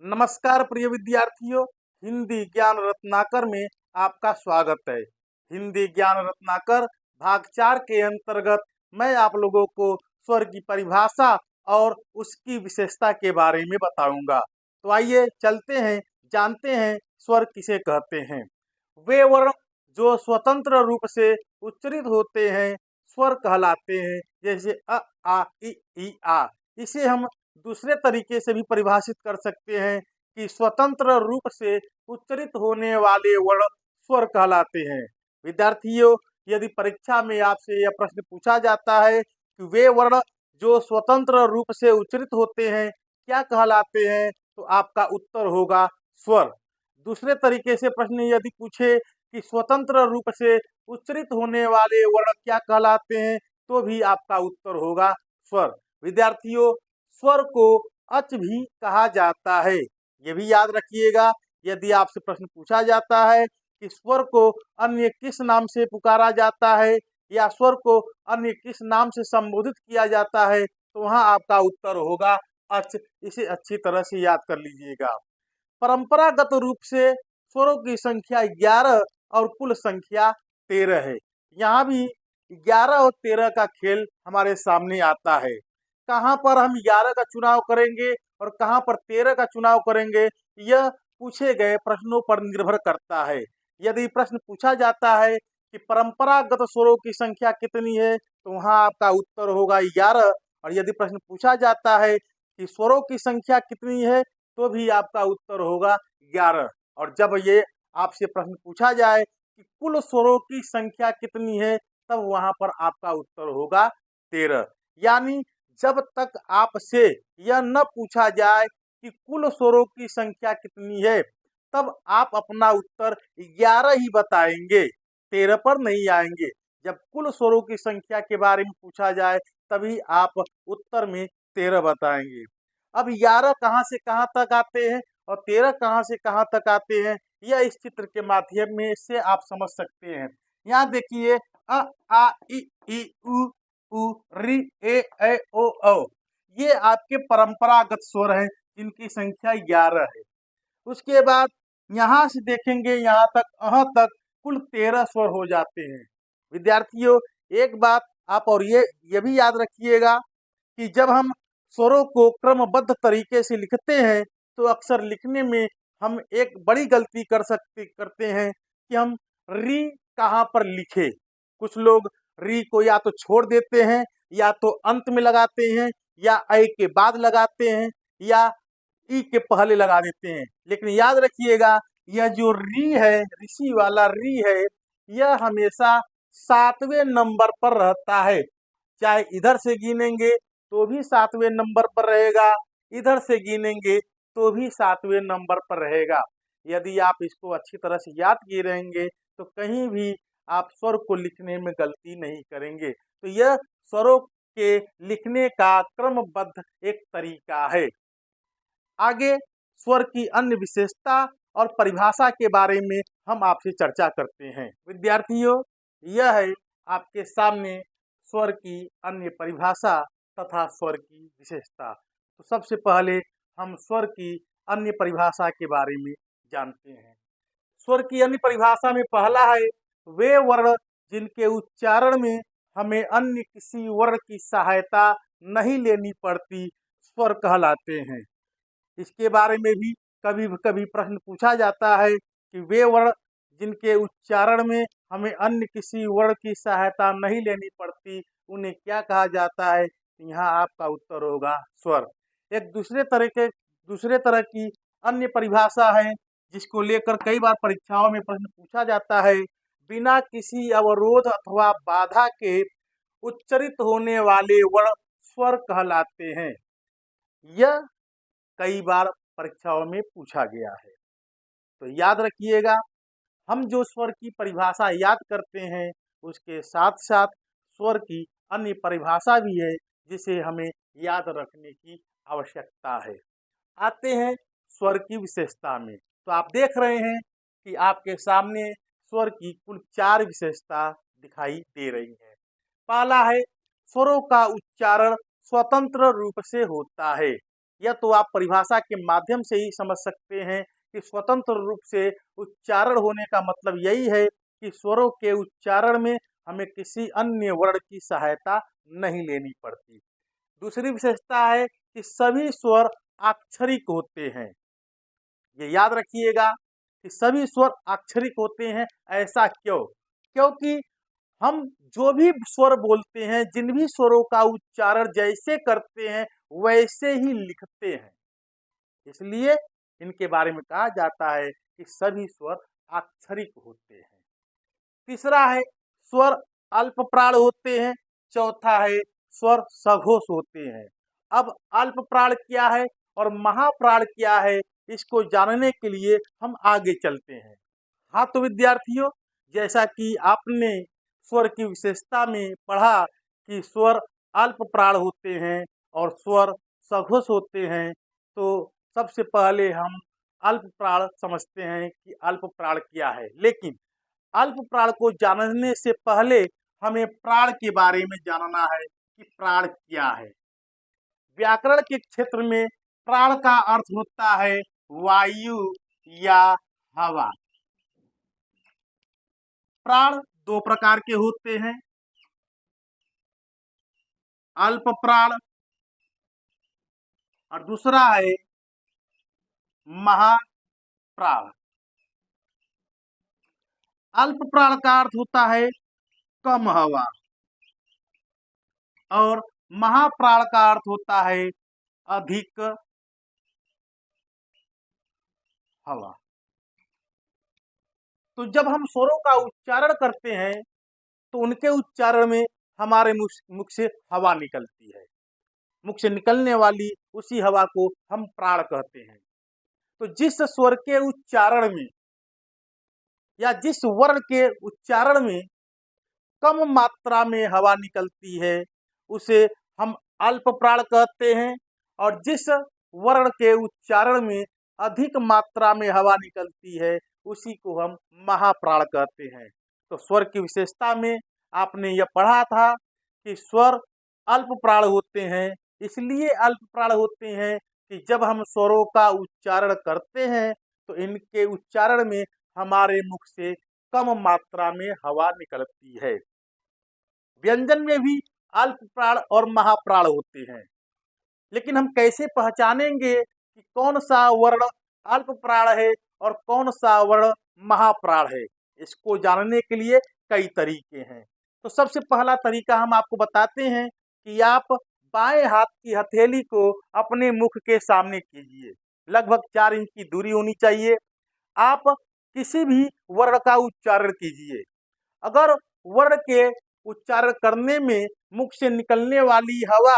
नमस्कार प्रिय विद्यार्थियों, हिंदी ज्ञान रत्नाकर में आपका स्वागत है। हिंदी ज्ञान रत्नाकर भाग 4 के अंतर्गत मैं आप लोगों को स्वर की परिभाषा और उसकी विशेषता के बारे में बताऊंगा। तो आइए चलते हैं, जानते हैं स्वर किसे कहते हैं। वे वर्ण जो स्वतंत्र रूप से उच्चारित होते हैं स्वर कहलाते हैं, जैसे अ, आ, इ, ई, आ। इसे हम दूसरे तरीके से भी परिभाषित कर सकते हैं कि स्वतंत्र रूप से उच्चारित होने वाले वर्ण स्वर कहलाते हैं। विद्यार्थियों, यदि परीक्षा में आपसे यह प्रश्न पूछा जाता है कि वे वर्ण जो स्वतंत्र रूप से उच्चारित होते हैं क्या कहलाते हैं, तो आपका उत्तर होगा स्वर। दूसरे तरीके से प्रश्न यदि पूछे कि स्वतंत्र रूप से उच्चारित होने वाले वर्ण क्या कहलाते हैं, तो भी आपका उत्तर होगा स्वर। विद्यार्थियों, स्वर को अच भी कहा जाता है, ये भी याद रखिएगा। यदि आपसे प्रश्न पूछा जाता है कि स्वर को अन्य किस नाम से पुकारा जाता है या स्वर को अन्य किस नाम से संबोधित किया जाता है, तो वहां आपका उत्तर होगा अच। इसे अच्छी तरह से याद कर लीजिएगा। परंपरागत रूप से स्वरों की संख्या 11 और कुल संख्या 13 है। यहाँ भी 11 और 13 का खेल हमारे सामने आता है। कहाँ पर हम 11 का चुनाव करेंगे और कहाँ पर 13 का चुनाव करेंगे, यह पूछे गए प्रश्नों पर निर्भर करता है। यदि प्रश्न पूछा जाता है कि परंपरागत स्वरों की संख्या कितनी है, तो वहाँ आपका उत्तर होगा 11। और यदि प्रश्न पूछा जाता है कि स्वरों की संख्या कितनी है, तो भी आपका उत्तर होगा 11। और जब ये आपसे प्रश्न पूछा जाए कि कुल स्वरों की संख्या कितनी है, तब वहां पर आपका उत्तर होगा 13। यानी जब तक आपसे यह न पूछा जाए कि कुल स्वरों की संख्या कितनी है, तब आप अपना उत्तर 11 ही बताएंगे, 13 पर नहीं आएंगे। जब कुल स्वरों की संख्या के बारे में पूछा जाए, तभी आप उत्तर में 13 बताएंगे। अब 11 कहाँ से कहाँ तक आते हैं और 13 कहाँ से कहाँ तक आते हैं, यह इस चित्र के माध्यम में से आप समझ सकते हैं। यहाँ देखिए, अ, आ, ई, उ, री, ए, ओ, औ। ये आपके परंपरागत स्वर हैं, जिनकी संख्या 11 है। उसके बाद यहाँ से देखेंगे यहाँ तक, तक कुल 13 स्वर हो जाते हैं। विद्यार्थियों, एक बात आप और ये भी याद रखिएगा कि जब हम स्वरों को क्रमबद्ध तरीके से लिखते हैं, तो अक्सर लिखने में हम एक बड़ी गलती करते हैं कि हम री कहाँ पर लिखे। कुछ लोग री को या तो छोड़ देते हैं, या तो अंत में लगाते हैं, या ऐ के बाद लगाते हैं, या ई के पहले लगा देते हैं। लेकिन याद रखिएगा, यह जो री है, ऋषि वाला री है, यह हमेशा 7वें नंबर पर रहता है। चाहे इधर से गिनेंगे तो भी 7वें नंबर पर रहेगा, इधर से गिनेंगे तो भी 7वें नंबर पर रहेगा। यदि आप इसको अच्छी तरह से याद किए रहेंगे, तो कहीं भी आप स्वर को लिखने में गलती नहीं करेंगे। तो यह स्वरों के लिखने का क्रमबद्ध एक तरीका है। आगे स्वर की अन्य विशेषता और परिभाषा के बारे में हम आपसे चर्चा करते हैं। विद्यार्थियों, यह है आपके सामने स्वर की अन्य परिभाषा तथा स्वर की विशेषता। तो सबसे पहले हम स्वर की अन्य परिभाषा के बारे में जानते हैं। स्वर की अन्य परिभाषा में पहला है, वे वर्ण जिनके उच्चारण में हमें अन्य किसी वर्ण की सहायता नहीं लेनी पड़ती, स्वर कहलाते हैं। इसके बारे में भी कभी कभी प्रश्न पूछा जाता है कि वे वर्ण जिनके उच्चारण में हमें अन्य किसी वर्ण की सहायता नहीं लेनी पड़ती, उन्हें क्या कहा जाता है। यहाँ आपका उत्तर होगा स्वर। एक दूसरे तरह की अन्य परिभाषा है, जिसको लेकर कई बार परीक्षाओं में प्रश्न पूछा जाता है। बिना किसी अवरोध अथवा बाधा के उच्चारित होने वाले वर्ण स्वर कहलाते हैं। यह कई बार परीक्षाओं में पूछा गया है। तो याद रखिएगा, हम जो स्वर की परिभाषा याद करते हैं, उसके साथ साथ स्वर की अन्य परिभाषा भी है, जिसे हमें याद रखने की आवश्यकता है। आते हैं स्वर की विशेषता में। तो आप देख रहे हैं कि आपके सामने स्वर की कुल 4 विशेषता दिखाई दे रही है। पहला है, स्वरों का उच्चारण स्वतंत्र रूप से होता है। या तो आप परिभाषा के माध्यम से ही समझ सकते हैं कि स्वतंत्र रूप से उच्चारण होने का मतलब यही है कि स्वरों के उच्चारण में हमें किसी अन्य वर्ण की सहायता नहीं लेनी पड़ती। दूसरी विशेषता है कि सभी स्वर अक्षरिक होते हैं। ये याद रखिएगा कि सभी स्वर अक्षरिक होते हैं। ऐसा क्यों? क्योंकि हम जो भी स्वर बोलते हैं, जिन भी स्वरों का उच्चारण जैसे करते हैं वैसे ही लिखते हैं, इसलिए इनके बारे में कहा जाता है कि सभी स्वर अक्षरिक होते हैं। तीसरा है स्वर अल्प प्राण होते हैं। चौथा है स्वर सघोष होते हैं। अब अल्प प्राण क्या है और महाप्राण क्या है, इसको जानने के लिए हम आगे चलते हैं। हाँ तो विद्यार्थियों, जैसा कि आपने स्वर की विशेषता में पढ़ा कि स्वर अल्प प्राण होते हैं और स्वर सघोष होते हैं, तो सबसे पहले हम अल्प प्राण समझते हैं कि अल्प प्राण क्या है। लेकिन अल्प प्राण को जानने से पहले हमें प्राण के बारे में जानना है कि प्राण क्या है। व्याकरण के क्षेत्र में प्राण का अर्थ होता है वायु या हवा। प्राण दो प्रकार के होते हैं, अल्प प्राण और दूसरा है महाप्राण। अल्प प्राण का अर्थ होता है कम हवा और महाप्राण का अर्थ होता है अधिक हवा। तो जब हम स्वरों का उच्चारण करते हैं तो उनके उच्चारण में हमारे मुख से हवा निकलती है। मुख से निकलने वाली उसी हवा को हम प्राण कहते हैं। तो जिस स्वर के उच्चारण में या जिस वर्ण के उच्चारण में कम मात्रा में हवा निकलती है उसे हम अल्प प्राण कहते हैं, और जिस वर्ण के उच्चारण में अधिक मात्रा में हवा निकलती है उसी को हम महाप्राण कहते हैं। तो स्वर की विशेषता में आपने यह पढ़ा था कि स्वर अल्प प्राण होते हैं। इसलिए अल्प प्राण होते हैं कि जब हम स्वरों का उच्चारण करते हैं तो इनके उच्चारण में हमारे मुख से कम मात्रा में हवा निकलती है। व्यंजन में भी अल्प प्राण और महाप्राण होते हैं, लेकिन हम कैसे पहचानेंगे कि कौन सा वर्ण अल्प प्राण है और कौन सा वर्ण महाप्राण है? इसको जानने के लिए कई तरीके हैं। तो सबसे पहला तरीका हम आपको बताते हैं कि आप बाएं हाथ की हथेली को अपने मुख के सामने कीजिए। लगभग 4 इंच की दूरी होनी चाहिए। आप किसी भी वर्ण का उच्चारण कीजिए। अगर वर्ण के उच्चारण करने में मुख से निकलने वाली हवा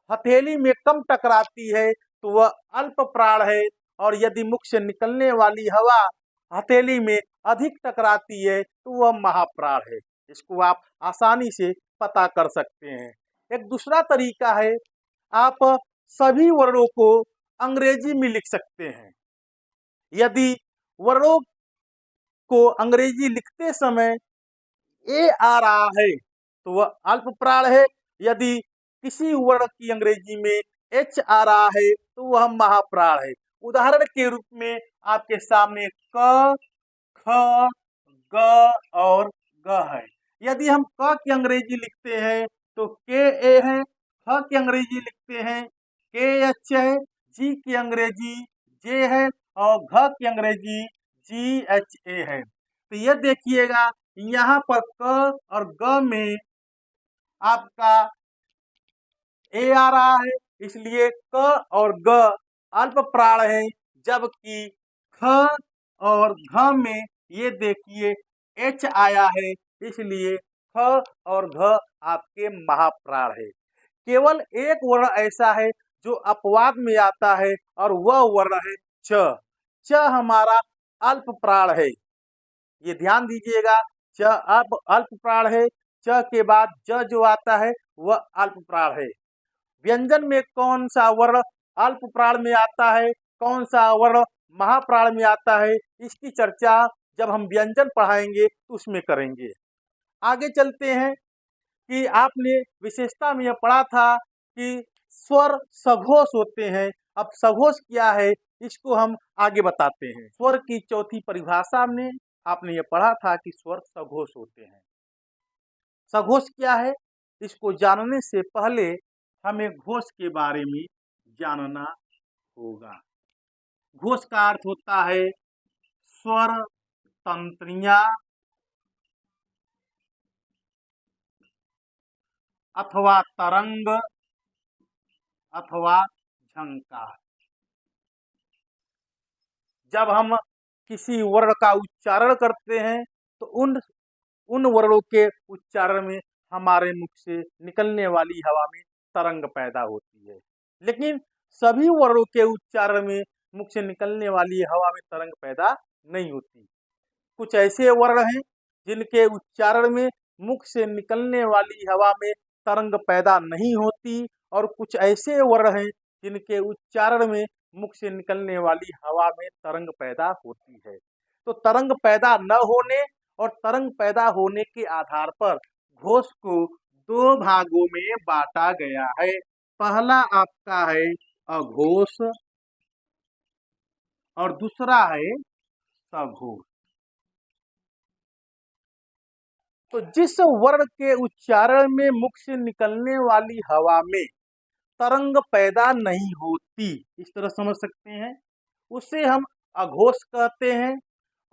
हथेली में कम टकराती है तो वह अल्प प्राण है, और यदि मुख से निकलने वाली हवा हथेली में अधिक टकराती है तो वह महाप्राण है। इसको आप आसानी से पता कर सकते हैं। एक दूसरा तरीका है, आप सभी वर्णों को अंग्रेजी में लिख सकते हैं। यदि वर्णों को अंग्रेजी लिखते समय ए आ रहा है तो वह अल्प प्राण है। यदि किसी वर्ण की अंग्रेजी में एच आ रहा है तो वह महाप्राण है। उदाहरण के रूप में आपके सामने क, ख, ग और ग है। यदि हम क की अंग्रेजी लिखते हैं तो के ए है, ख की अंग्रेजी लिखते हैं के एच है, जी की अंग्रेजी जे है और घ की अंग्रेजी जी एच ए है। तो यह देखिएगा यहाँ पर क और ग में आपका ए आ रहा है, इसलिए क और ग अल्प प्राण है, जबकि ख और घ में ये देखिए एच आया है, इसलिए ख और घ आपके महाप्राण है। केवल एक वर्ण ऐसा है जो अपवाद में आता है और वह वर्ण है च। च हमारा अल्प प्राण है, ये ध्यान दीजिएगा। च अल्प प्राण है। च के बाद ज जो आता है वह अल्प प्राण है। व्यंजन में कौन सा वर्ण अल्प प्राण में आता है, कौन सा वर्ण महाप्राण में आता है, इसकी चर्चा जब हम व्यंजन पढ़ाएंगे तो उसमें करेंगे। आगे चलते हैं कि आपने विशेषता में यह पढ़ा था कि स्वर सघोष होते हैं। अब सघोष क्या है इसको हम आगे बताते हैं। स्वर की चौथी परिभाषा में आपने ये पढ़ा था कि स्वर सघोष होते हैं। सघोष क्या है इसको जानने से पहले हमें घोष के बारे में जानना होगा। घोष का अर्थ होता है स्वर तंत्रियां अथवा तरंग अथवा झंकार। जब हम किसी वर्ण का उच्चारण करते हैं तो उन वर्णों के उच्चारण में हमारे मुख से निकलने वाली हवा में तरंग पैदा होती है। लेकिन सभी वर्णों के उच्चारण में मुख से निकलने वाली हवा में तरंग पैदा नहीं होती। कुछ ऐसे वर्ण हैं जिनके उच्चारण में मुख से निकलने वाली हवा में तरंग पैदा नहीं होती, और कुछ ऐसे वर्ण हैं जिनके उच्चारण में मुख से निकलने वाली हवा में तरंग पैदा होती है। तो तरंग पैदा न होने और तरंग पैदा होने के आधार पर घोष को दो भागों में बांटा गया है। पहला आपका है अघोष और दूसरा है सघोष। तो जिस वर्ण के उच्चारण में मुख से निकलने वाली हवा में तरंग पैदा नहीं होती, इस तरह समझ सकते हैं, उसे हम अघोष कहते हैं।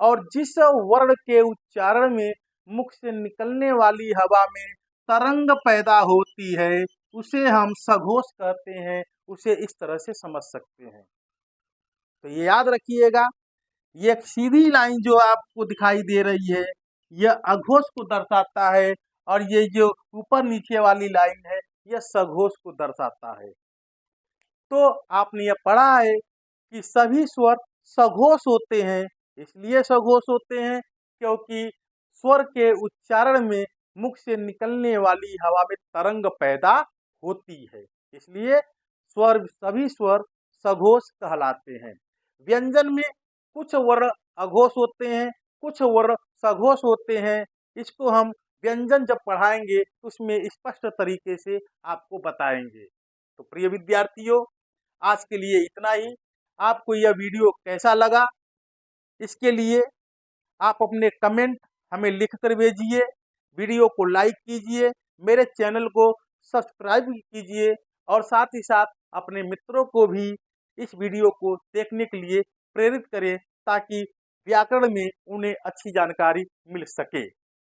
और जिस वर्ण के उच्चारण में मुख से निकलने वाली हवा में तरंग पैदा होती है उसे हम सघोष कहते हैं। उसे इस तरह से समझ सकते हैं। तो ये याद रखिएगा, ये एक सीधी लाइन जो आपको दिखाई दे रही है यह अघोष को दर्शाता है, और ये जो ऊपर नीचे वाली लाइन है यह सघोष को दर्शाता है। तो आपने यह पढ़ा है कि सभी स्वर सघोष होते हैं। इसलिए सघोष होते हैं क्योंकि स्वर के उच्चारण में मुख से निकलने वाली हवा में तरंग पैदा होती है, इसलिए सभी स्वर सघोष कहलाते हैं। व्यंजन में कुछ वर्ण अघोष होते हैं, कुछ वर्ण सघोष होते हैं। इसको हम व्यंजन जब पढ़ाएंगे उसमें स्पष्ट तरीके से आपको बताएंगे। तो प्रिय विद्यार्थियों, आज के लिए इतना ही। आपको यह वीडियो कैसा लगा इसके लिए आप अपने कमेंट हमें लिख कर भेजिए। वीडियो को लाइक कीजिए, मेरे चैनल को सब्सक्राइब कीजिए, और साथ ही साथ अपने मित्रों को भी इस वीडियो को देखने के लिए प्रेरित करें ताकि व्याकरण में उन्हें अच्छी जानकारी मिल सके।